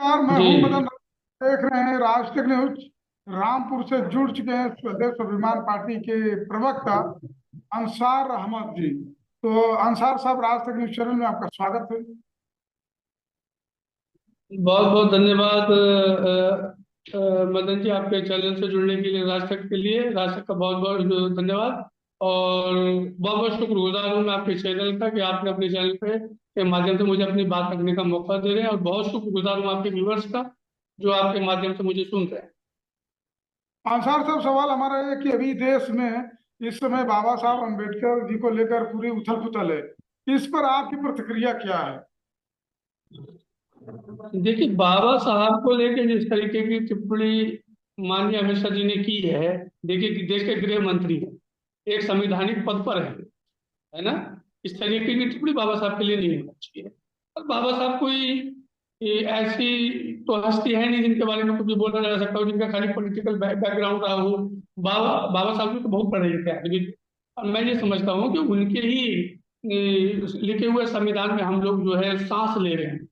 नमस्कार, मैं हूं जी। मदन। देख रहे हैं राष्ट्रीय न्यूज। रामपुर से जुड़ चुके हैं स्वदेश स्वाभिमान पार्टी के प्रवक्ता अंसार अहमद जी। तो अंसार साहब, राष्ट्रीय न्यूज चैनल में आपका स्वागत है। बहुत बहुत धन्यवाद मदन जी, आपके चैनल से जुड़ने के लिए, राष्ट्रक के लिए, राष्ट्रक का बहुत बहुत धन्यवाद। और बहुत बहुत शुक्रगुजार हूँ मैं आपके चैनल का कि आपने अपने चैनल पे के माध्यम से मुझे अपनी बात रखने का मौका दे रहे हैं, और बहुत शुक्रगुजार हूँ आपके व्यूवर्स का जो आपके माध्यम से मुझे सुन रहे हैं। अंसार साहब, सवाल हमारा है कि अभी देश में इस समय बाबा साहब अम्बेडकर जी को लेकर पूरी उथल पुथल है। इस पर आपकी प्रतिक्रिया क्या है? देखिए, बाबा साहब को लेकर जिस तरीके की टिप्पणी माननीय अमित शाह जी ने की है, देखिए कि देश के गृह मंत्री हैं, एक संवैधानिक पद पर है ना। इस तरीके की टिप्पणी बाबा साहब के लिए नहीं होना चाहिए। और बाबा साहब कोई ऐसी तो हस्ती है नहीं जिनके बारे में कुछ भी बोला जा सकता हो, जिनका खाली पॉलिटिकल बैकग्राउंड रहा हो। बाबा बाबा साहब भी तो बहुत पढ़े लिखे आदमी थे। और मैं ये समझता हूँ कि उनके ही लिखे हुए संविधान में हम लोग जो है सांस ले रहे हैं।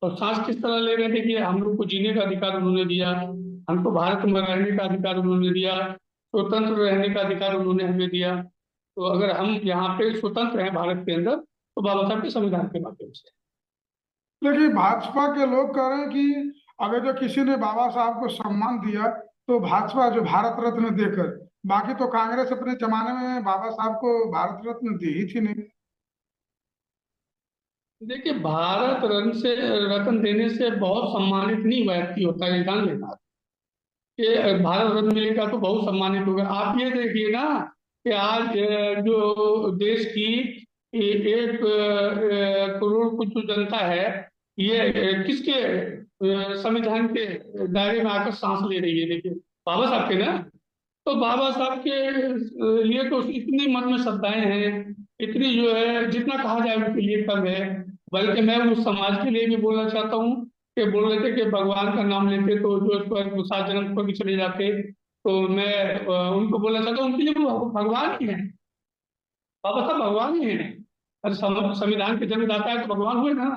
और सांस किस तरह ले रहे थे कि हम लोग को जीने का अधिकार उन्होंने दिया, हमको भारत में रहने का अधिकार उन्होंने दिया, स्वतंत्र रहने का अधिकार उन्होंने हमें दिया। तो अगर हम यहाँ पे स्वतंत्र हैं भारत के अंदर, तो बाबा साहब के संविधान के माध्यम से। देखिए, भाजपा के लोग कह रहे हैं कि अगर जो किसी ने बाबा साहब को सम्मान दिया तो भाजपा जो भारत रत्न देकर, बाकी तो कांग्रेस अपने जमाने में बाबा साहब को भारत रत्न दी ही थी नहीं। देखिए, भारत रत्न से, रत्न देने से बहुत सम्मानित नहीं व्यक्ति होता है, ये जान लेना कि भारत रत्न मिलेगा तो बहुत सम्मानित होगा। आप ये देखिए ना कि आज जो देश की 1 करोड़ कुछ जो जनता है, ये किसके संविधान के दायरे में आकर सांस ले रही है? देखिए, बाबा साहब के ना। तो बाबा साहब के लिए तो इतनी मन में श्रद्धाएं हैं, इतनी जो है जितना कहा जाए उनके लिए कम है। बल्कि मैं उस समाज के लिए भी बोलना चाहता हूँ कि बोल रहे थे कि भगवान का नाम लेते तो जो इस पर 7 जन्म पर भी चले जाते। तो मैं उनको बोलना चाहता हूँ, उनके लिए वो भगवान ही है। बाबा साहब भगवान ही है। और संविधान के जन्मदाता है तो भगवान हुए ना।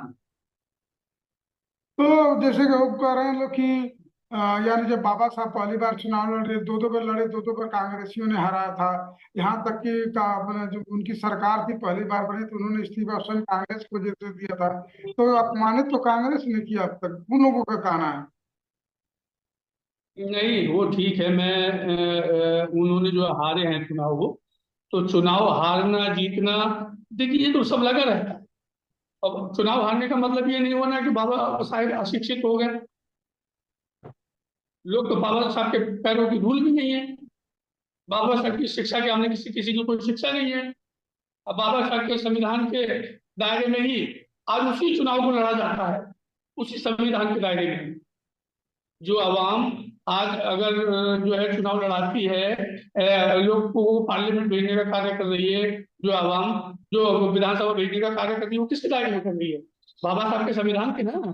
तो जैसे कि वो कह रहे हैं लोग कि यानी जब बाबा साहब पहली बार चुनाव लड़े, दो दो बार लड़े, दो दो बार कांग्रेसियों ने हराया था। यहाँ तक कि अपने जो उनकी सरकार थी पहली बार बनी तो उन्होंने इस्तीफा स्वयं कांग्रेस को जैसे दिया था। तो अपमानित तो कांग्रेस ने किया अब तक, उन लोगों का कहना है। नहीं, वो ठीक है। मैं उन्होंने जो हारे हैं चुनाव, वो तो चुनाव हारना जीतना, देखिए ये तो सब लगा रहता है। अब चुनाव हारने का मतलब ये नहीं होना कि बाबा साहब अशिक्षित हो गए। लोग तो बाबा साहब के पैरों की धूल भी नहीं है। बाबा साहब की शिक्षा के हमने किसी किसी की कोई शिक्षा नहीं है। अब बाबा साहब के संविधान के दायरे में ही आज उसी चुनाव को लड़ा जाता है, उसी संविधान के दायरे में। जो आवाम आज अगर जो है चुनाव लड़ाती है, लोग को पार्लियामेंट भेजने का कार्य कर रही है, जो आवाम जो विधानसभा भेजने का कार्य कर रही है, वो किसके दायरे में कर रही है? बाबा साहब के संविधान के ना।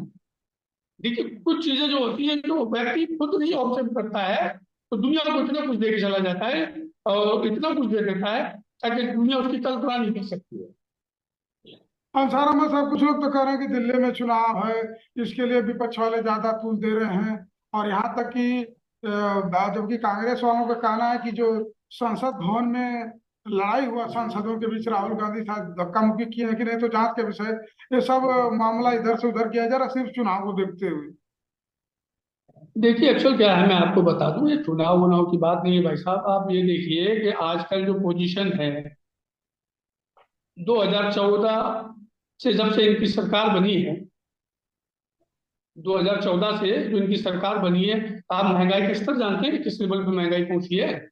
देखिए, कुछ चीजें जो होती हैं जो व्यक्ति खुद नहीं ऑब्जर्व करता है, तो दुनिया को इतना कुछ दे के चला जाता है, और इतना कुछ दे देता है ताकि दुनिया उसकी कल्पना नहीं कर सकती है। अंसार अहमद साहब, कुछ लोग तो कह रहे हैं कि दिल्ली में चुनाव है, इसके लिए विपक्ष वाले ज्यादा तूल दे रहे हैं। और यहाँ तक कि जबकि कांग्रेस वालों का कहना है कि जो संसद भवन में लड़ाई हुआ सांसदों के बीच, राहुल गांधी साथ धक्का मुक्की किए हैं कि नहीं, तो जांच के विषय, ये सब मामला इधर से उधर किया जा रहा सिर्फ चुनाव को देखते हुए। देखिए, एक्चुअल क्या है, मैं आपको बता दूं, ये चुनाव उनाव की बात नहीं है भाई साहब। आप ये देखिए कि आजकल जो पोजीशन है, 2014 से जब से इनकी सरकार बनी है, 2014 से जो इनकी सरकार बनी है, आप महंगाई का स्तर जानते हैं कि किस लेवल पे महंगाई पहुंची है?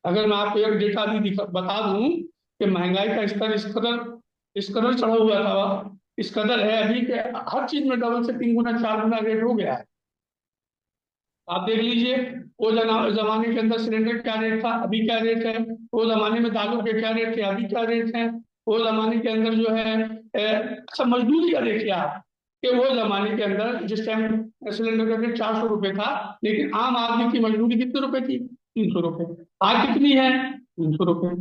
अगर मैं आपको एक डेटा भी बता दूं कि महंगाई का स्तर इस कदर चढ़ा हुआ था, इस कदर है अभी कि हर चीज में डबल से 3 गुना 4 गुना रेट हो गया है। आप देख लीजिए, वो जमाने के अंदर सिलेंडर क्या रेट था, अभी क्या रेट है। वो जमाने में दालों के क्या रेट थे, अभी क्या रेट है। वो जमाने के अंदर जो है अच्छा, मजदूरी का देखिए आप, कि वो जमाने के अंदर जिस टाइम सिलेंडर का रेट 400 रुपए था, लेकिन आम आदमी की मजदूरी कितने रुपए थी? 300 रुपए। आज कितनी है? 300 रुपए।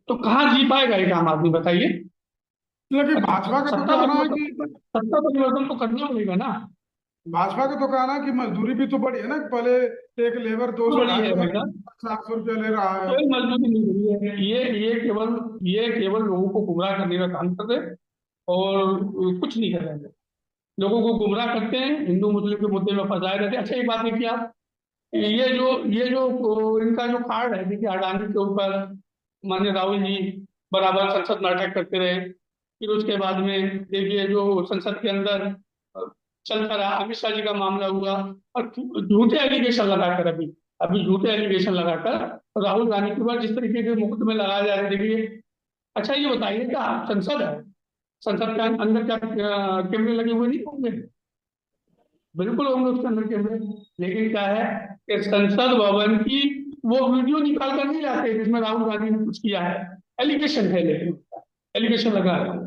तो कहाँ जी पाएगा एक आम आदमी, बताइए? लेकिन भाजपा का तो सत्ता कहना है कि परिवर्तन, सत्ता परिवर्तन तो करना पड़ेगा ना। भाजपा का तो कहना है कि मजदूरी भी तो बढ़ी है ना, पहले एक लेबर दो तो सौ बड़ी ढाई है सौ भाई साहब, 400 रुपया ले रहा है। कोई मजबूरी नहीं हुई है। ये केवल लोगों को गुमराह करने का काम कर रहे हैं, और कुछ नहीं कर रहे हैं। लोगों को गुमराह करते हैं, हिंदू मुस्लिम के मुद्दे में फंसाए रहते हैं। अच्छा, एक बात देखिए आप, ये जो इनका जो कार्ड है, देखिए अडानी के ऊपर माननीय राहुल जी बराबर संसद नाटक करते रहे। फिर उसके बाद में देखिए जो संसद के अंदर चलता रहा, अमित शाह जी का मामला हुआ, और झूठे एलिगेशन लगाकर अभी अभी झूठे एलिगेशन लगाकर राहुल गांधी के ऊपर जिस तरीके के मुकदमे लगाए जा रहे हैं, देखिए। अच्छा, ये बताइए क्या संसद है, संसद के अंदर क्या कैमरे लगे हुए नहीं होंगे? बिल्कुल होंगे उसके अंदर कैमरे। लेकिन क्या है कि संसद भवन की वो वीडियो निकाल कर नहीं लाते जिसमें राहुल गांधी ने कुछ किया है। एलिगेशन है, लेकिन एलिगेशन लगा है।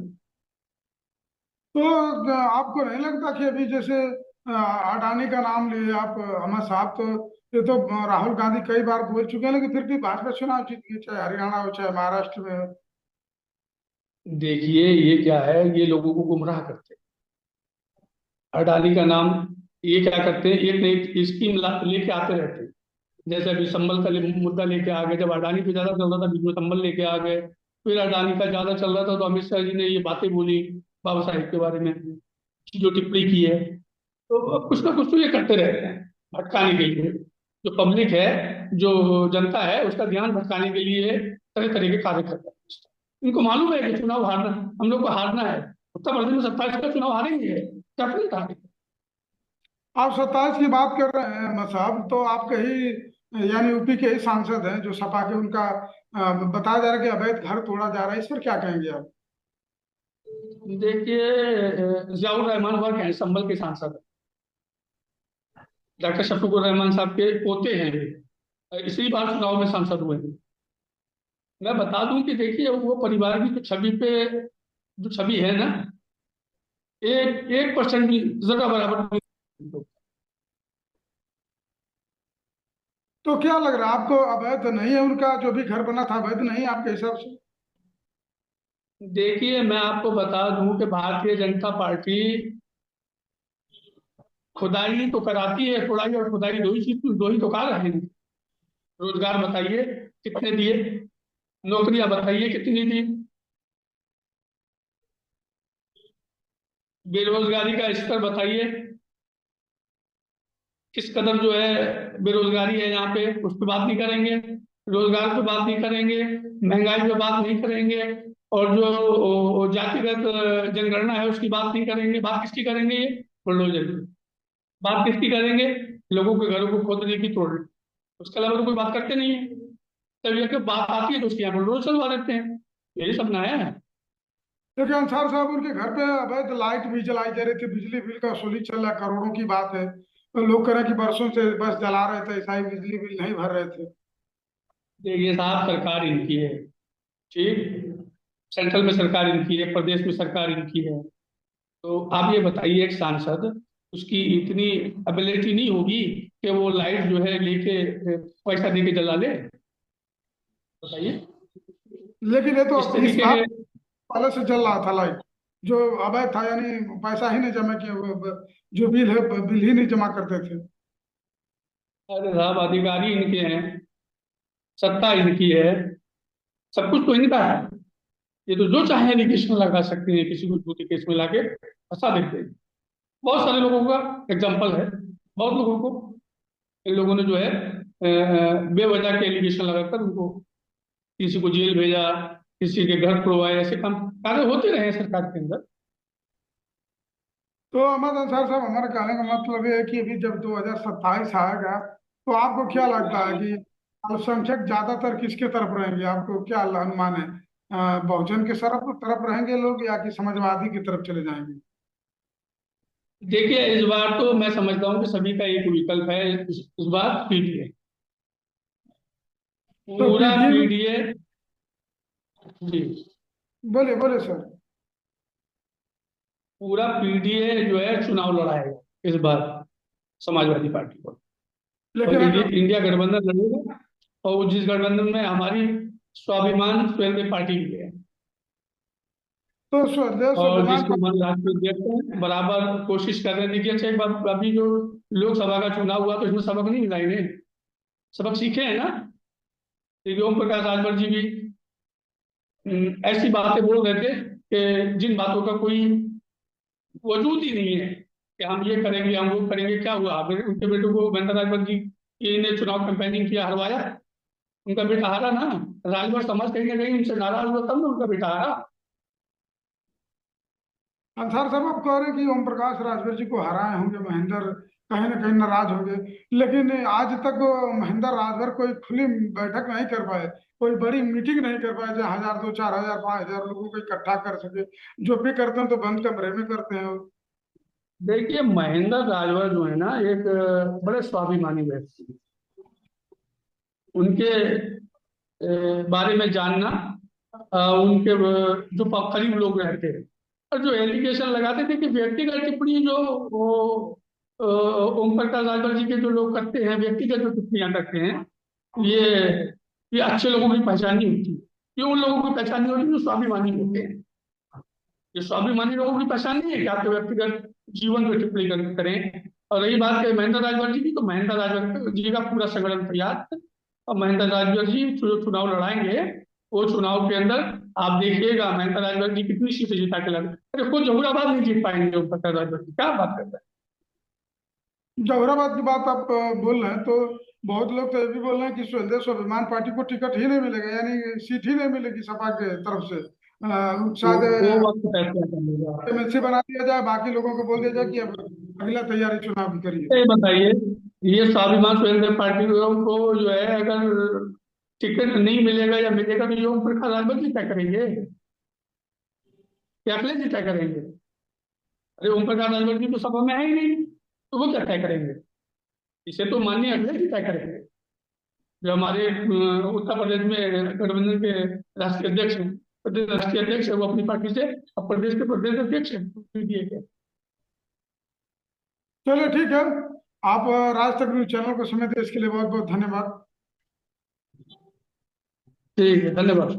तो आपको नहीं लगता कि अभी जैसे अडानी का नाम लिए आप, अहमद साहब, तो ये तो राहुल गांधी कई बार बोल चुके हैं, लेकिन फिर भी भाजपा चुनाव जीत गई, चाहे हरियाणा हो चाहे महाराष्ट्र में हो। देखिए, ये क्या है, ये लोगों को गुमराह करते हैं। अडानी का नाम, ये क्या करते हैं, एक नई स्कीम लेके आते रहते हैं। जैसे अभी संबल का मुद्दा लेके आ गए, जब अडानी पे ज्यादा चल रहा था, बीच में संबल लेके आ गए। फिर अडानी का ज्यादा चल रहा था तो अमित शाह जी ने ये बातें बोली बाबा साहेब के बारे में, जो टिप्पणी की है। तो कुछ ना कुछ तो ये करते रहते हैं भटकाने के लिए। जो पब्लिक है, जो जनता है, उसका ध्यान भटकाने के लिए तरह तरह के कार्य करते हैं। इनको मालूम है कि चुनाव हारना, हम लोग को हारना है। उत्तर प्रदेश में 27 का चुनाव हारेंगे, डेफिनेट हारेंगे। आप 27 की बात कर रहे हैं अहमद साहब, तो आप कहीं यानी यूपी के ही सांसद हैं जो सपा के, उनका बताया जा रहा है कि अवैध घर तोड़ा जा रहा है, इस पर क्या कहेंगे आप? देखिए, जियाउर रहमान हुआ क्या है, संभल के सांसद, डॉक्टर शफीकुर रहमान साहब के पोते हैं ये। इसी बार चुनाव में सांसद हुए हैं। मैं बता दूं कि देखिए, वो परिवार की जो छवि पे, जो छवि है ना, 1% भी जरा बराबर नहीं। तो क्या लग रहा है आपको, अवैध नहीं है उनका जो भी घर बना था, अवैध नहीं है आपके हिसाब से? देखिए, मैं आपको बता दूं कि भारतीय जनता पार्टी खुदाई तो कराती है, खुदाई और खुदाई दो ही चीज, दो ही तो कार्य है। रोजगार बताइए कितने दिए, नौकरियां बताइए कितनी दी, बेरोजगारी का स्तर बताइए किस कदर जो है बेरोजगारी है यहाँ पे, उस पर बात नहीं करेंगे। रोजगार पे बात नहीं करेंगे, महंगाई पे बात नहीं करेंगे, और जो जातिगत जनगणना है उसकी बात नहीं करेंगे। बात किसकी करेंगे ये? बुलडोजर की। बात किसकी करेंगे? लोगों के घरों को खोदने की, तोड़ने। उसके अलावा तो कोई बात करते नहीं है। तब ये कि बात आती है तो उसके यहाँ बुलडोजर चलवा देते हैं। यही सब ना है। देखिए अंसार साहब, उनके घर पे अवैध लाइट भी जलाई जा रही थी, बिजली बिल का वसूली चल रहा है, करोड़ों की बात है। तो लोग कह रहे हैं कि बरसों से बस जला रहे थे, ऐसा ही बिजली बिल नहीं भर रहे थे। देखिए साहब, सरकार इनकी है, ठीक। सेंट्रल में सरकार इनकी है, प्रदेश में सरकार इनकी है। तो आप ये बताइए, एक सांसद, उसकी इतनी एबिलिटी नहीं होगी कि वो लाइट जो है लेके पैसा दे के जला ले? बताइए। लेकिन ये तो इस अब 30 तरीके साल के, पहले से जल रहा था लाइट, जो अवैध था, यानी पैसा ही नहीं जमा किया, जो बिल है बिल ही नहीं जमा करते थे। अरे साहब, अधिकारी इनके हैं, सत्ता इनकी है, सब कुछ तो इनका है। ये तो जो चाहे एलिगेशन लगा सकते हैं, किसी को झूठे केस में लाके फंसा देते हैं। बहुत सारे लोगों का एग्जाम्पल है, बहुत लोगों को इन लोगों ने जो है बेवजह के एलिगेशन लगाकर उनको, किसी को जेल भेजा, किसी के घर तोड़वाए, ऐसे काम कार्य होते रहे हैं सरकार के अंदर। तो अहमद अंसार साहब, हमारे कहने का मतलब ये है कि अभी जब 2027 आएगा, तो आपको क्या लगता है कि अल्पसंख्यक ज्यादातर किसके तरफ रहेंगे? आपको क्या अनुमान है? बहुजन के तरफ रहेंगे लोग, या कि समाजवादी की तरफ चले जाएंगे? देखिए, इस बार तो मैं समझता हूँ कि सभी का एक विकल्प है। इस बार पीडीए, तो पूरा पीडीए में, पीडीए। जी। बोलिए बोलिए सर। पूरा पीडीए जो है चुनाव लड़ाएगा इस बार, समाजवादी पार्टी को। और लेकिन इंडिया गठबंधन लड़ेगा, और जिस गठबंधन में हमारी स्वाभिमान स्वयं पार्टी भी है। तो स्वदेश और स्वाभिमान जिसको मन रात को देखते हैं बराबर कोशिश कर रहे हैं। देखिए अच्छा, एक बार अभी जो लोकसभा का चुनाव हुआ तो इसमें सबक नहीं मिला इन्हें, सबक सीखे हैं ना। देखिए ओम प्रकाश राजभर जी भी ऐसी बातें बोल रहे थे कि जिन बातों का कोई वजूद ही नहीं है, कि हम ये करेंगे हम वो करेंगे। क्या हुआ, उनके बेटों को महेंद्र राजभर जी ने चुनाव कैंपेनिंग किया, हरवाया, उनका बेटा हारा ना। राजभर समाज कहीं ना कहीं उनसे नाराज हुआ, तब ना उनका बेटा हारा। अंसार साहब, आप कह रहे हैं कि ओम प्रकाश राजभर जी को हराए होंगे महेंद्र, कहीं ना कहीं नाराज होंगे, लेकिन आज तक वो महेंद्र राजभर कोई खुली बैठक नहीं कर पाए, कोई बड़ी मीटिंग नहीं कर पाए जो 1,000 2 4,000 5,000 लोगों को इकट्ठा कर सके। जो भी करते हैं तो बंद कमरे में करते हैं। देखिए महेंद्र राजभर जो है ना, एक बड़े स्वाभिमानी व्यक्ति हैं। उनके बारे में जानना, उनके जो करीब लोग रहते हैं और जो एलिगेशन लगाते थे कि व्यक्तिगत टिप्पणी जो वो ओम प्रकाश राजभर जी के जो लोग करते हैं, व्यक्तिगत जो टिप्पणियां करते हैं, ये ये अच्छे लोगों की पहचान नहीं होती। ये उन लोगों की पहचान नहीं होती जो स्वाभिमानी होते हैं। ये स्वाभिमानी लोगों की पहचान नहीं है कि आपके व्यक्तिगत जीवन पर टिप्पणी करें। और रही बात है महेंद्र राजभर जी की, तो महेंद्र राजभर जी का पूरा संगठन तैयार है। और महेंद्र राजभर जी जो चुनाव लड़ाएंगे, वो चुनाव के अंदर आप देखिएगा महेंद्र राजभर जी कितनी सीटें जिता के लड़े। अरे खुद जहुराबाद नहीं जीत पाएंगे ओम प्रकाश राजभर जी, क्या बात करते हैं। जौहराबाद की बात आप बोल रहे हैं, तो बहुत लोग तो ये भी बोल रहे हैं कि स्वदेश स्वाभिमान पार्टी को टिकट ही नहीं मिलेगा, यानी सीट ही नहीं मिलेगी सपा के तरफ से। वो शायद वक्त फैसला कर लेगा। एमएलसी बना दिया जाए, बाकी लोगों को बोल दिया जाए कि अब अगला तैयारी चुनाव की करिए। ये बताइए, ये स्वाभिमान स्वयं पार्टी को जो है, अगर टिकट नहीं मिलेगा या मिलेगा तो ये ओम प्रकाश राजभर जी तय करेंगे, क्या अखिलेश जी तय करेंगे? अरे ओम प्रकाश राजभर जी तो सभा में है ही नहीं, तो वो क्या तय करेंगे? इसे तो माननीय अखिलेश जी तय करेंगे, जो हमारे उत्तर प्रदेश में गठबंधन के राष्ट्रीय अध्यक्ष हैं। प्रदेश राष्ट्रीय अध्यक्ष है वो अपनी पार्टी से, अब प्रदेश के प्रदेश अध्यक्ष हैं पीडीए के। चलिए ठीक है। आप राज तक न्यूज चैनल को समय दें इसके लिए बहुत बहुत धन्यवाद। ठीक है, धन्यवाद।